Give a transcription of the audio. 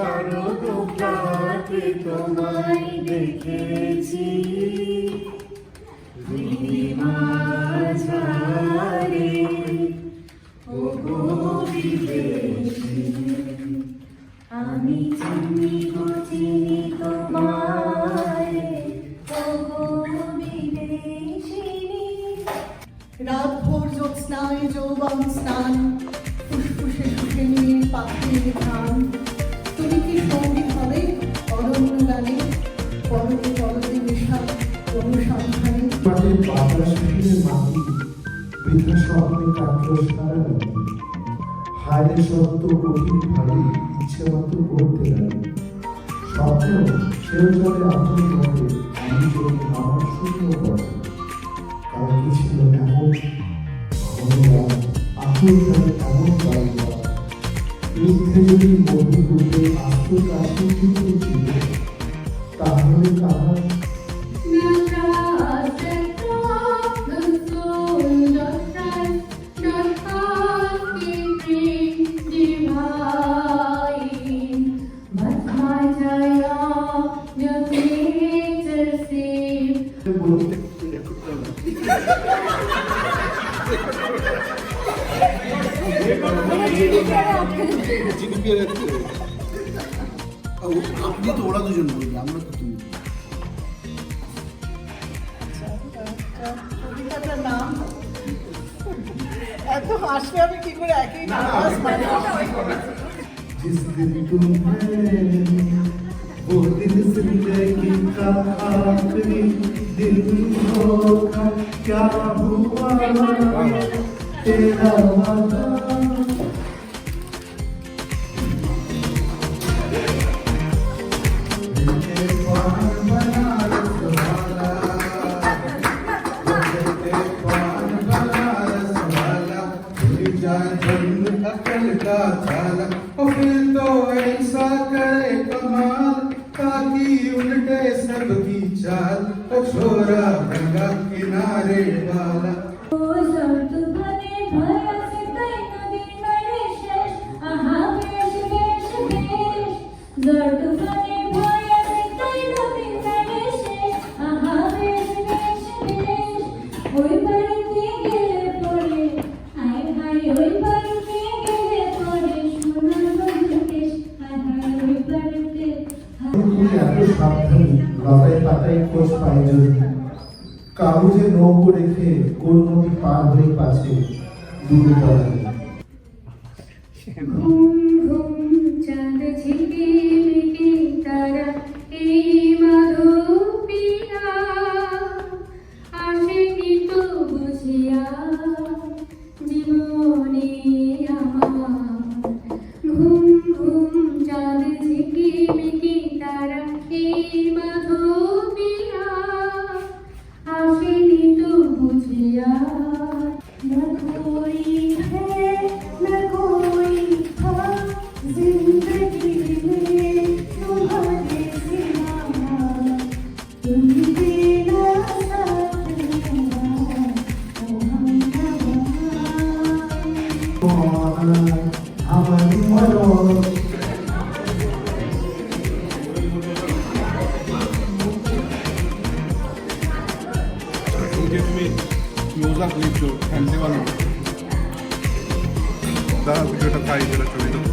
শারদ প্রাতে তোমায় দেখেছি মাঝারে ও গো বিদেশিনী আমি চিনি গো চিনি তোমায় ও গো বিদেশিনী। রাত ভোর জ্যোৎস্নায় যৌবন স্নান, ফুসফুসে শুষে নিয়ে পাখির ধান। তুমি কি সঙ্গী হবে অরণ্য গানে, পরতে পরতে নেশা অনুসন্ধানে? মাটির বাতাস ফিরে মাটি বৃথা স্বপ্নে কাটল সারা রাতি। হায় সত্য কঠিন ভাবে ইচ্ছে মতো করতে লাগে স্বপ্ন সেও চলে আপন মতে। আমি যদি আমার শূন্য করে কারণ কি ছিল এমন ধন্যবাদ আকুল তাদের এমন বাড়িবা মিথ্যে যদি মধু রূপে আত্মকাছে কিন্তু ছিল তাহলে তাহার আপনি তো ওরা দুজন বলবে, আমরা তো তুমি। কবিতাটার নাম এত হাসলে আমি কি করে একই নার্ভাস जिस दिन तुम्हें वो दिन जिंदगी का आखिरी दिन होगा क्या हुआ तेरा वादा फिर तो ऐसा करे कमाल ताकि उल्टे सबकी चाल छोरा गंगा किनारे वाला লতায় পাতায় খোঁজ পায় যদি কাগজে নৌকো রেখে কোন নদী পার হয়ে পাছে ডুবে পড়ে। ঘুম ঘুম চাঁদ ঝিকিমিকি তারা এই মাধবিয়া আসেনি তো বুঝিয়া জীবনে আমার। ঘুম ঘুম চাঁদ ঝিকিমিকি তারা এই মাধবিয়া আসেনি তো বুঝিয়া। न कोई है न कोई था जिंदगी में तुम्हारे सिवा तुम बिना साथ मेरा ओ আমার মরণ তুমি ক্লোজ আপ লিখছো ফ্যান্ডে বানো দাঁড়া ভিডিওটা খাই চলে চলে